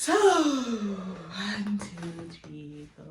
So, 1, 2, 3, 4.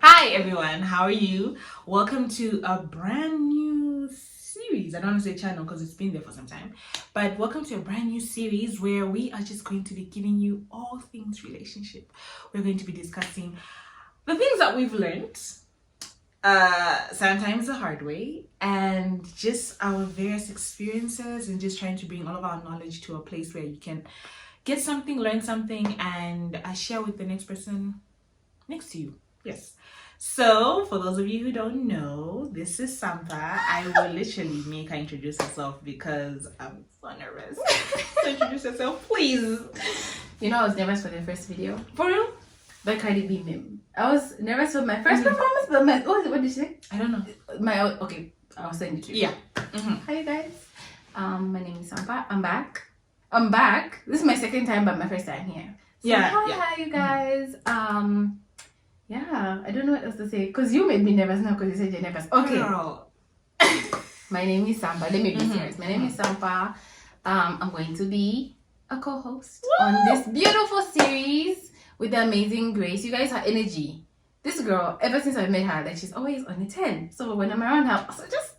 Hi everyone, how are you? Welcome to a brand new series. I don't want to say channel because it's been there for some time, but welcome to a brand new series where we are just going to be giving you all things relationship. We're going to be discussing the things that we've learned, sometimes the hard way, and just our various experiences, and just trying to bring all of our knowledge to a place where you can get something, learn something, and share with the next person next to you. Yes. So, for those of you who don't know, this is Sampa. I will literally make her introduce herself because I'm so nervous. So introduce yourself, please. You know, I was nervous for the first video. For real? By Cardi B meme. I was nervous for my first performance, but what did you say? I don't know. Okay, I'll send it to you. Yeah. Hi, you guys. My name is Sampa. I'm back. This is my second time, but my first time here. So, hi, you guys. Yeah, I don't know what else to say because you made me nervous now because you said you're nervous. Okay. Girl. My name is Sampa. Let me be serious. My name is Sampa. I'm going to be a co-host on this beautiful series with the amazing Grace. You guys, her energy. This girl, ever since I met her, like she's always on a 10. So when I'm around her, so just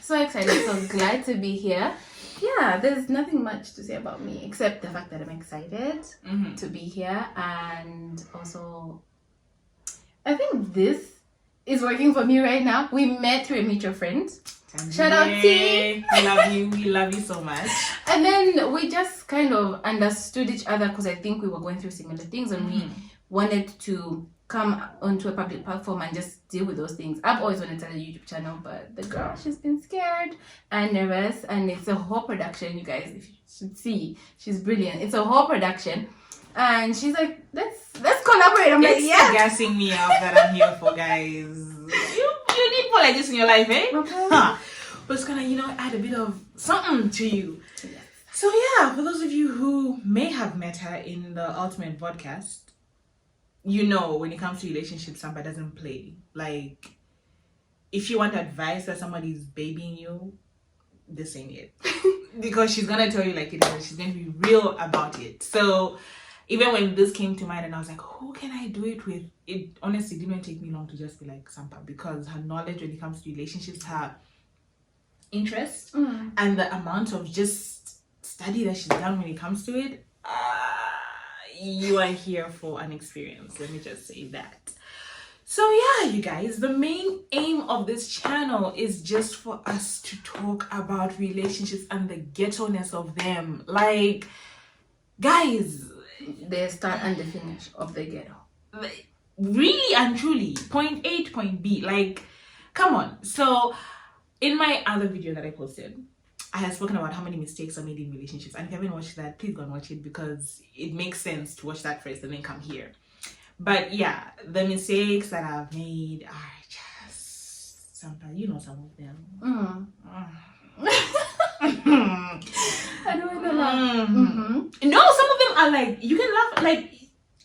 so excited. So glad to be here. Yeah, there's nothing much to say about me except the fact that I'm excited to be here, and also I think this is working for me right now. We met through a mutual friend. Shout out T. We love you so much. And then we just kind of understood each other because I think we were going through similar things, and we wanted to come onto a public platform and just deal with those things. I've always wanted to start a YouTube channel, but the girl, she's been scared and nervous, and it's a whole production, you guys. If you should see, she's brilliant. It's a whole production, and she's like, let's collaborate. I'm like, yeah, gassing me up that I'm here for, guys. You need people like this in your life, eh? Okay. Huh. But it's gonna, add a bit of something to you. Yes. So yeah, for those of you who may have met her in the Ultimate Podcast, when it comes to relationships, Sampa doesn't play. Like, if you want advice that somebody's babying you, this ain't it. Because she's gonna tell you like it is. She's gonna be real about it. So even when this came to mind and I was like, who can I do it with? It honestly didn't take me long to just be like Sampa, because her knowledge when it comes to relationships, her interest, and the amount of just study that she's done when it comes to it, you are here for an experience. Let me just say that. So yeah, you guys, the main aim of this channel is just for us to talk about relationships and the ghetto-ness of them. Like, guys, the start and the finish of the ghetto. Really and truly, point A to point B. Like, come on. So in my other video that I posted, I have spoken about how many mistakes are made in relationships, and if you haven't watched that, please go and watch it, because it makes sense to watch that first and then come here. But yeah, the mistakes that I've made are just sometimes, some of them. I don't want to laugh. No, some of them are like, you can laugh, like,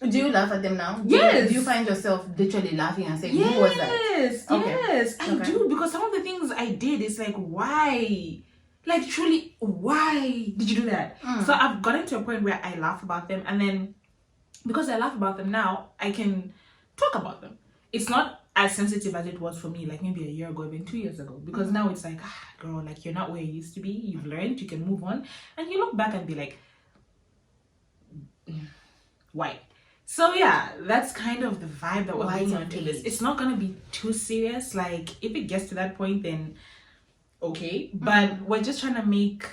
do you laugh at them now? Yes. Do you find yourself literally laughing and saying, who was that? Yes, I do, because some of the things I did, it's like, why? Like, truly, why did you do that? So I've gotten to a point where I laugh about them, and then because I laugh about them now, I can talk about them. It's not as sensitive as it was for me, like maybe a year ago, even 2 years ago, because now it's like, girl, like, you're not where you used to be. You've learned, you can move on, and you look back and be like, why? So yeah, that's kind of the vibe that we're going on to this. It's not gonna be too serious. Like, if it gets to that point, then okay, but we're just trying to make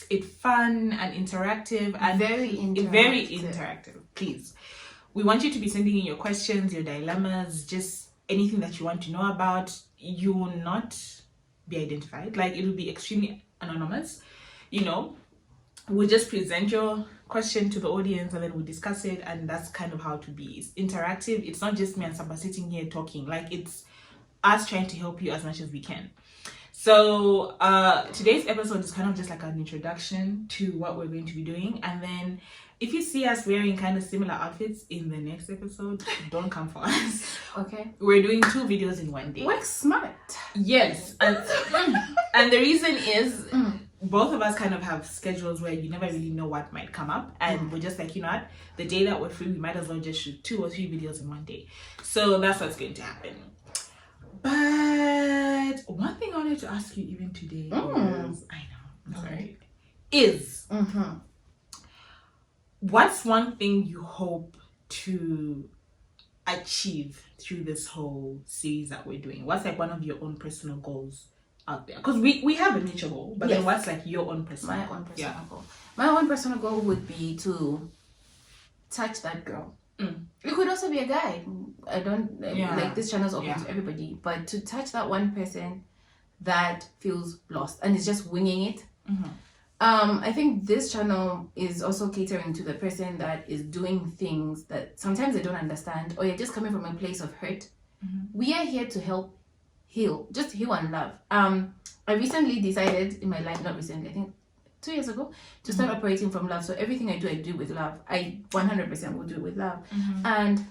it fun and interactive, and very interactive. Please, we want you to be sending in your questions, your dilemmas, just anything that you want to know about. You will not be identified. Like, it will be extremely anonymous. We'll just present your question to the audience and then we discuss it, and that's kind of how to be. It's interactive. It's not just me and Samba sitting here talking. Like, it's us trying to help you as much as we can. So today's episode is kind of just like an introduction to what we're going to be doing, and then if you see us wearing kind of similar outfits in the next episode, don't come for us. Okay. We're doing 2 videos in one day. Work smart. Yes. And the reason is both of us kind of have schedules where you never really know what might come up, and we're just like, you know what, the day that we're free, we might as well just shoot 2 or 3 videos in one day. So that's what's going to happen. But one thing I wanted to ask you even today is, I know, I'm sorry, is what's one thing you hope to achieve through this whole series that we're doing? What's like one of your own personal goals out there? Because we have a nature goal, but then what's like your own personal goal? My own personal goal would be to touch that girl. It could also be a guy. I don't like, this channel is open to everybody, but to touch that one person that feels lost and is just winging it. I think this channel is also catering to the person that is doing things that sometimes they don't understand, or you're just coming from a place of hurt. We are here to help heal, just heal and love. I recently decided in my life, not recently, I think 2 years ago, to start operating from love. So everything I do with love. I 100% will do it with love. And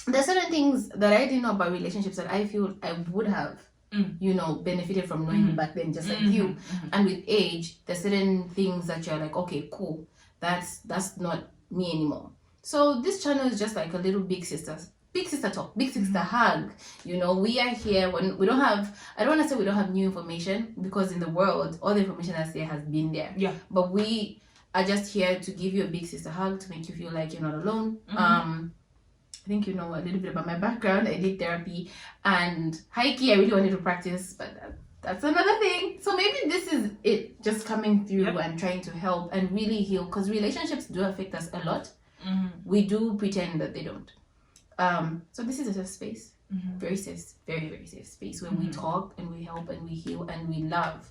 there's certain things that I didn't know about relationships that I feel I would have, benefited from knowing back then, just like you. And with age, there's certain things that you're like, okay, cool, that's not me anymore. So this channel is just like a little big sister talk, big sister hug. We are here when we don't have, I don't want to say we don't have new information, because in the world all the information that's there has been there, but we are just here to give you a big sister hug, to make you feel like you're not alone. I think you know a little bit about my background. I did therapy, and high-key I really wanted to practice, but that's another thing. So maybe this is it, just coming through and trying to help and really heal, because relationships do affect us a lot. We do pretend that they don't. So this is a safe space, very safe, very, very safe space where we talk and we help and we heal and we love.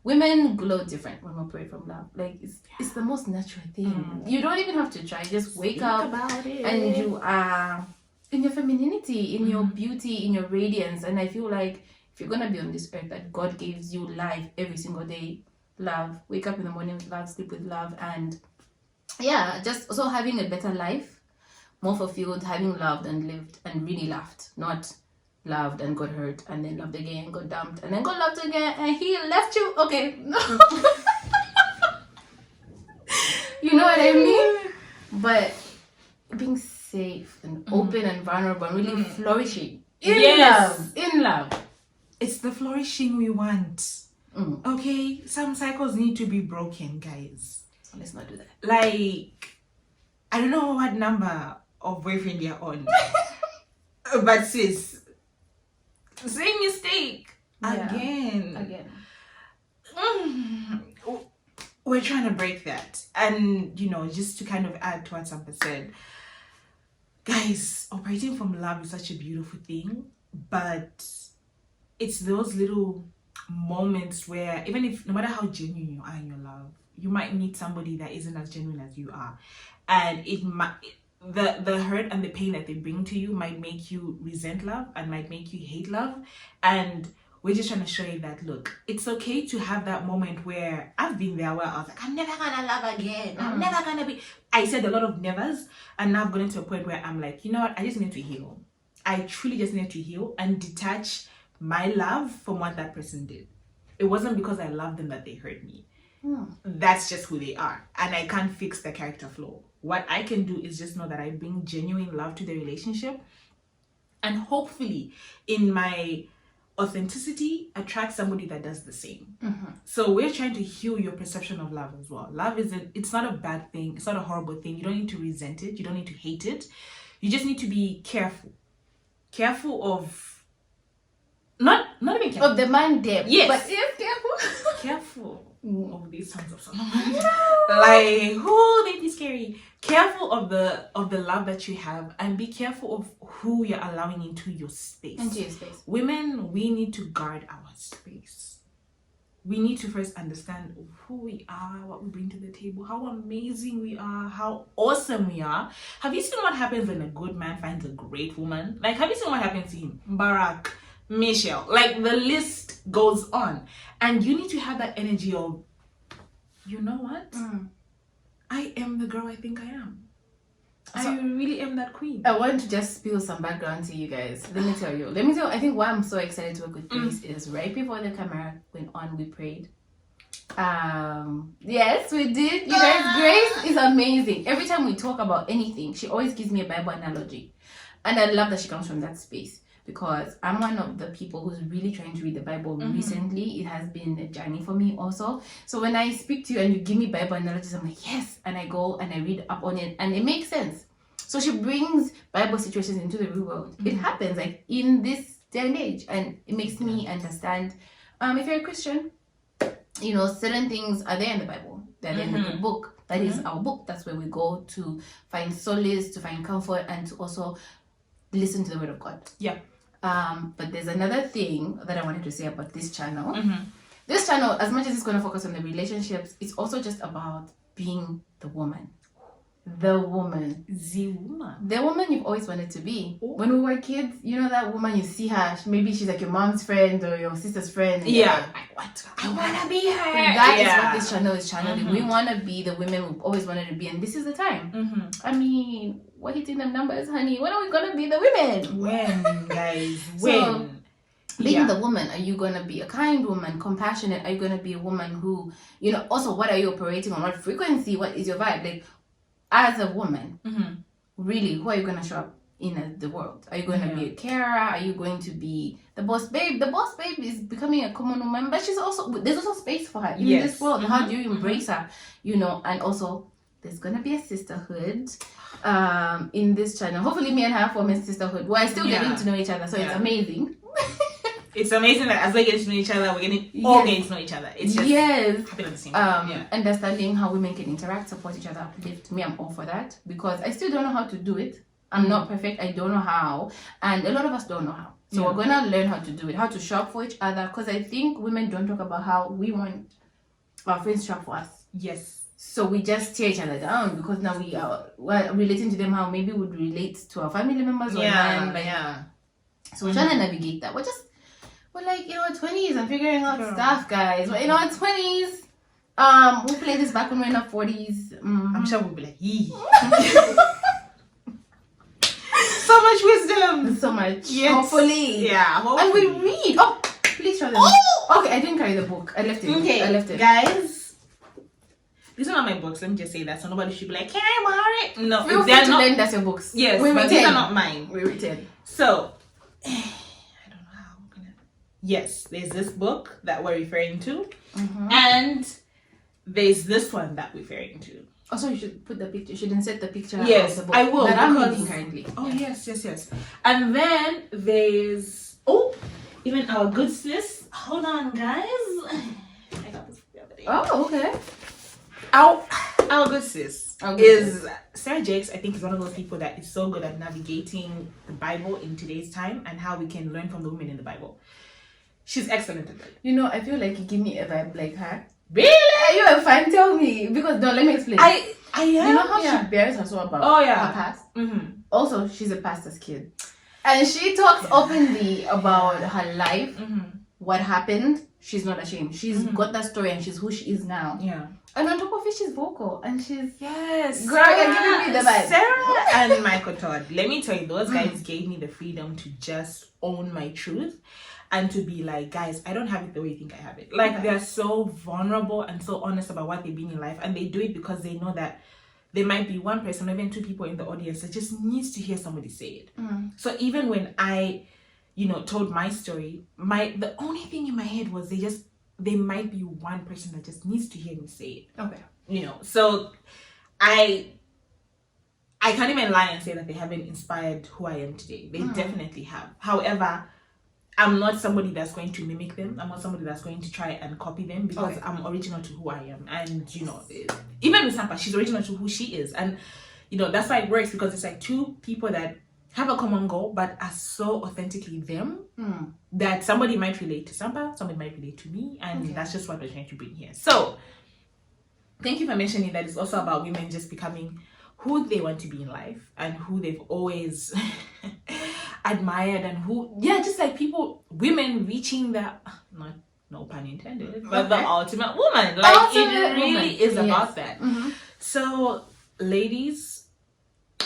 Women glow different when we operate from love. Like, it's the most natural thing. You don't even have to try. Just wake up and you are in your femininity, in your beauty, in your radiance. And I feel like if you're gonna be on this earth, that God gives you life every single day, love. Wake up in the morning with love, sleep with love, and just also having a better life, more fulfilled, having loved and lived and really laughed, not loved and got hurt and then loved again, got dumped and then got loved again and he left you. Okay, no. You know what I mean? But being safe and open and vulnerable and really flourishing in love. It's the flourishing we want. Okay, some cycles need to be broken, guys. Let's not do that. Like, I don't know what number of boyfriend you're on, but sis, same mistake again. We're trying to break that. And just to kind of add to what Sampa said, guys, operating from love is such a beautiful thing, but it's those little moments where even if, no matter how genuine you are in your love, you might meet somebody that isn't as genuine as you are, and it might, the hurt and the pain that they bring to you might make you resent love and might make you hate love. And we're just trying to show you that, look, it's okay to have that moment where I've been there, where I was like, I'm never gonna love again, I'm never gonna be, I said a lot of nevers, and now I've gotten to a point where I'm like, you know what, I just need to heal. I truly just need to heal and detach my love from what that person did. It wasn't because I loved them that they hurt me. That's just who they are, and I can't fix the character flaw. What I can do is just know that I bring genuine love to the relationship, and hopefully in my authenticity attract somebody that does the same. So we're trying to heal your perception of love as well. Love it's not a bad thing, it's not a horrible thing. You don't need to resent it, you don't need to hate it. You just need to be careful of not even careful of the man there. Yes, but yes, careful of these sons of Solomon. Like, who they be scary. Careful of the love that you have, and be careful of who you're allowing into your space. Into your space. Women, we need to guard our space. we need to first understand who we are, what we bring to the table, how amazing we are, how awesome we are. Have you seen what happens when a good man finds a great woman? Like, have you seen what happens to him? Barack, Michelle, like the list goes on. And you need to have that energy of, you know what? I am the girl I think I am. So- I really am that queen. I want to just spill some background to you guys. Let me tell you. I think why I'm so excited to work with Grace is right before the camera went on, we prayed. Yes, we did. You guys, Grace is amazing. Every time we talk about anything, she always gives me a Bible analogy. And I love that she comes from that space. Because I'm one of the people who's really trying to read the Bible recently. It has been a journey for me also. So when I speak to you and you give me Bible analogies, I'm like, yes. And I go and I read up on it and it makes sense. So she brings Bible situations into the real world. It happens like in this day and age. And it makes me understand, if you're a Christian, you know, certain things are there in the Bible. They're there in the good book. That is our book. That's where we go to find solace, to find comfort, and to also listen to the word of God. Yeah. But there's another thing that I wanted to say about this channel. This channel, as much as it's going to focus on the relationships, it's also just about being the woman. The woman you've always wanted to be. When we were kids, you know that woman, you see her, maybe she's like your mom's friend or your sister's friend, and Yeah. like, what? I want to be her. That is what this channel is channeling. We want to be the women we've always wanted to be, and this is the time. I mean, we're hitting them numbers, honey. When are we gonna be the women? When, guys? So, When? being the woman, are you gonna be a kind woman, compassionate? Are you gonna be a woman who, you know, also what are you operating on? What frequency? What is your vibe? Like, as a woman, really, who are you gonna show up in the world? Are you gonna be a carer? Are you going to be the boss babe? The boss babe is becoming a common woman, but there's also space for her in this world. How do you embrace her? You know, and also there's gonna be a sisterhood in this channel. Hopefully me and her form a sisterhood. We're still getting to know each other, so it's amazing. It's amazing that as we get to know each other, we're getting all getting to know each other. It's just happening at the same time. Understanding how women can interact, support each other, uplift. Me, I'm all for that because I still don't know how to do it. I'm not perfect. I don't know how, and a lot of us don't know how. So we're gonna learn how to do it, how to shop for each other. Because I think women don't talk about how we want our friends to shop for us. Yes. So we just tear each other down because now we're relating to them how maybe we would relate to our family members or So we're trying to navigate that. We're like in our 20s and figuring out stuff, guys. We're in our 20s. We'll play this back when we're in our 40s. I'm sure we'll be like, yee. So much wisdom. So much. Yes. Hopefully. Yeah, hopefully. And we read. Oh, please show them. Okay, I didn't carry the book. I left it. Okay, I left it. guys. These are not my books. Let me just say that. So nobody should be like, can I borrow it? No, Feel free to learn that's your books. Yes, we but these are not mine. We return. So, I don't know how I'm gonna. Yes, there's this book that we're referring to, and there's this one that we're referring to. Also, you should put the picture. You should insert the picture. Yes, of the book I will. That I'm because- reading currently. Oh yes. And then there's even our good sis. Hold on, guys. I got this the other day. Oh, okay. Our good sis is Sarah Jakes. I think is one of those people that is so good at navigating the Bible in today's time and how we can learn from the women in the Bible. She's excellent at that. You know, I feel like you give me a vibe like her. Really? Are you a fan? Tell me. Because, no, let me explain. I am. You know how she bears herself about her past? Also, she's a pastor's kid. And she talks openly about her life, what happened. She's not ashamed. She's got that story and she's who she is now. Yeah. And on top of it, she's vocal. And she's... Yes. Girl, you're giving me the vibe. Sarah and Michael Todd. Let me tell you, those guys gave me the freedom to just own my truth. And to be like, guys, I don't have it the way you think I have it. Like, they're so vulnerable and so honest about what they've been in life. And they do it because they know that there might be one person or even two people in the audience that just needs to hear somebody say it. So even when I, told my story, the only thing in my head was there might be one person that just needs to hear me say it. Okay. So I can't even lie and say that they haven't inspired who I am today. They definitely have. However, I'm not somebody that's going to mimic them. I'm not somebody that's going to try and copy them because I'm original to who I am. And, even with Sampa, she's original to who she is. And, that's why it works because it's like two people that have a common goal, but are so authentically them Mm. that somebody might relate to Samba, somebody might relate to me, and Okay. that's just what we're trying to bring here. So, thank you for mentioning that it's also about women just becoming who they want to be in life and who they've always admired, and just like women reaching that, not no pun intended, but the Okay. ultimate woman. Like Ultimate it really woman. is Yes. about that. Mhm. So, ladies,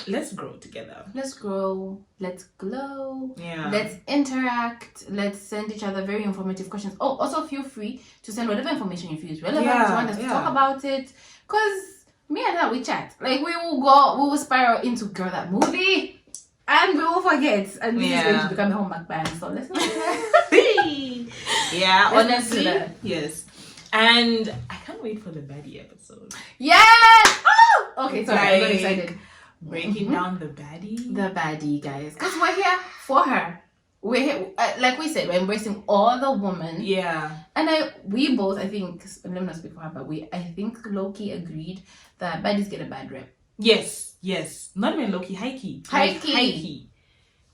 let's grow together. Let's grow. Let's glow. Yeah. Let's interact. Let's send each other very informative questions. Oh, also feel free to send whatever information you feel is relevant. Yeah, You want us to yeah. talk about it. Because me and her, we chat. Like, we will spiral into girl that movie. And we will forget. And this is going to become a homework band. So let's not do that. Yeah, Let's not honestly. do that. Yes. And I can't wait for the baddie episode. Yes! Oh! Okay, sorry. I got Like, excited. Breaking down the baddie. The baddie, guys. Because we're here for her. We're here, like we said, we're embracing all the women. Yeah. And we both, I think, let me not speak for her, but I think low-key agreed that baddies get a bad rep. Yes. Not even low-key, high-key. High-key. High-key.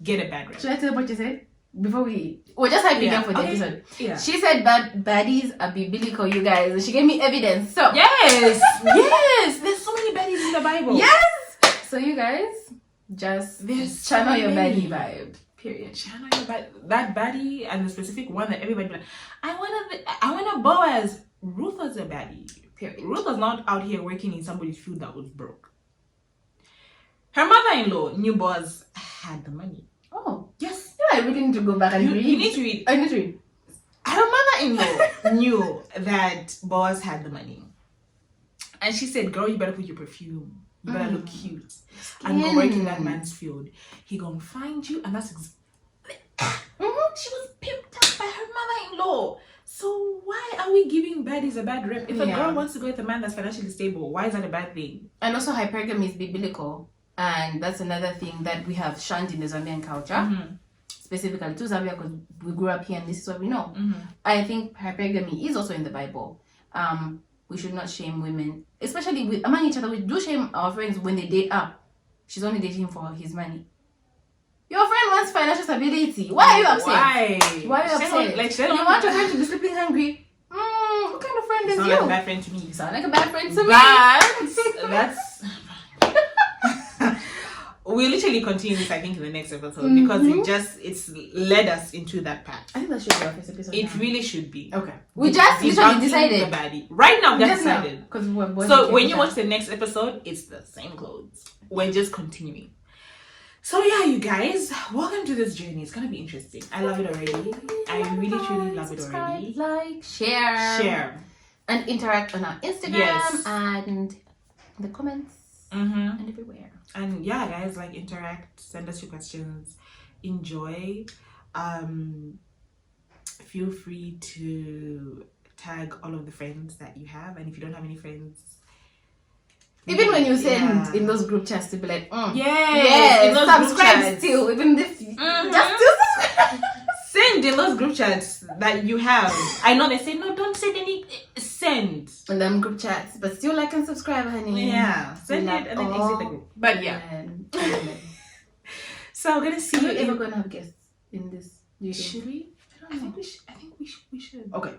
Get a bad rep. Should I tell what you said? Before we're just hyping up for the episode. Yeah. She said that baddies are biblical, you guys. And she gave me evidence. So Yes. Yes. There's so many baddies in the Bible. yes! So you guys, just There's channel so your many. baddie vibe. Period. Channel your that baddie and the specific one that everybody be like, I want a Boaz. Ruth was a baddie. Period. Ruth was not out here working in somebody's field that was broke. Her mother-in-law knew Boaz had the money. Oh. Yes. I really need to go back and You read. need to read. I need to read. Her mother-in-law knew that Boaz had the money. And she said, girl, you better put your perfume. You better look cute. And go work in that man's field. He gonna find you, and that's she was pimped up by her mother-in-law. So why are we giving baddies a bad rep? If a girl wants to go with a man that's financially stable, why is that a bad thing? And also hypergamy is biblical. And that's another thing that we have shunned in the Zambian culture. Specifically to Zambia, because we grew up here and this is what we know. I think hypergamy is also in the Bible. We should not shame women, especially among each other. We do shame our friends when they date up. She's only dating him for his money. Your friend wants financial stability. Why are you upset? Why are you upset? You want your friend to be sleeping hungry? What kind of friend is Sound you? like a bad friend to me. You sound like a bad friend to me. But that's we'll literally continue this, I think, in the next episode because it's led us into that path. I think that should be our first episode. It now. really should be. Okay. We just literally decided. The baddie. Right now, we just Just now, decided. 'cause we're both So in when you Kenya. watch the next episode, it's the same clothes. We're just continuing. So yeah, you guys, welcome to this journey. It's gonna be interesting. I love it already. I really truly love it already. Like, share, and interact on our Instagram Yes. and in the comments and everywhere. And yeah, guys, like, interact, send us your questions, enjoy. Feel free to tag all of the friends that you have, and if you don't have any friends, Even when you send Yeah. in those group chats to be like, yes, in those group subscribe chats. still, even if just still subscribe. Send in those group chats that you have. I know they say no, don't send any. Send. In them group chats, but still like and subscribe, honey. Yeah, send We it love and then all exit the group. But yeah, women. so I'm gonna see Are you. we ever gonna have guests in this? Do you think? Should we? I think we should. I think we should. Okay.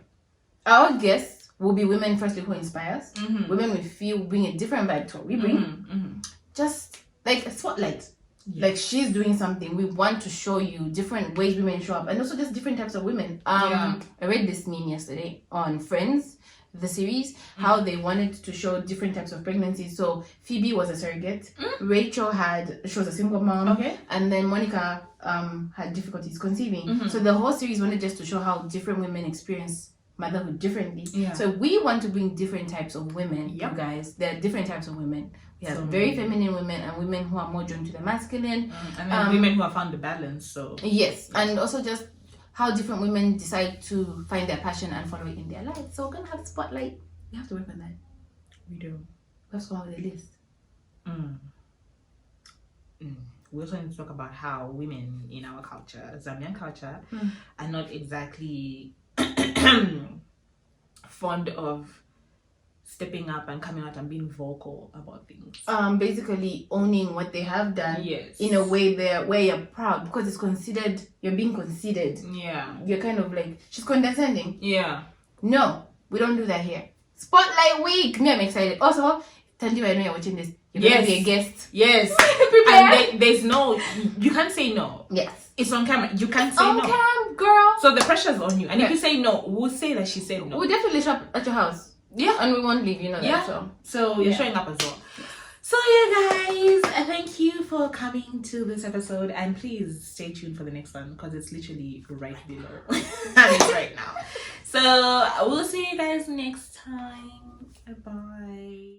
Our guests will be women, firstly, who inspire us. Mm-hmm. Women we feel bring a different vibe to what we bring. Just like a spotlight. Yes. Like she's doing something. We want to show you different ways women show up, and also just different types of women. Yeah. I read this meme yesterday on Friends, the series, how they wanted to show different types of pregnancies. So Phoebe was a surrogate. Rachel she was a single mom. Okay. And then Monica had difficulties conceiving. So the whole series wanted just to show how different women experience motherhood differently. Yeah. So we want to bring different types of women, Yep. you guys. There are different types of women. We have So very many. feminine women and women who are more drawn to the masculine. And then women who have found the balance. So Yes, and also just how different women decide to find their passion and follow it in their lives. So we're gonna have spotlight. We have to work on that. we do. We have to come up with a list. We also need to talk about how women in our culture, Zambian culture, are not exactly fond of stepping up and coming out and being vocal about things. Basically owning what they have done. Yes. In a way where you're proud because it's considered, you're being considered. Yeah. You're kind of like, she's condescending. Yeah. No, we don't do that here. Spotlight Week. Me, I'm excited. Also, Tanji, I know you're watching this. You're going to be a guest. Yes. Prepare. And there's no, you can't say no. Yes. It's on camera. You can't say on no. Cam, girl. So the pressure's on you. And if you say no, we'll say that she said no. We'll definitely show up at your house. Yeah. And we won't leave, you know that. So you're showing up as well. So yeah, guys, thank you for coming to this episode, and please stay tuned for the next one because it's literally right below. And it's right now. So we'll see you guys next time. Bye.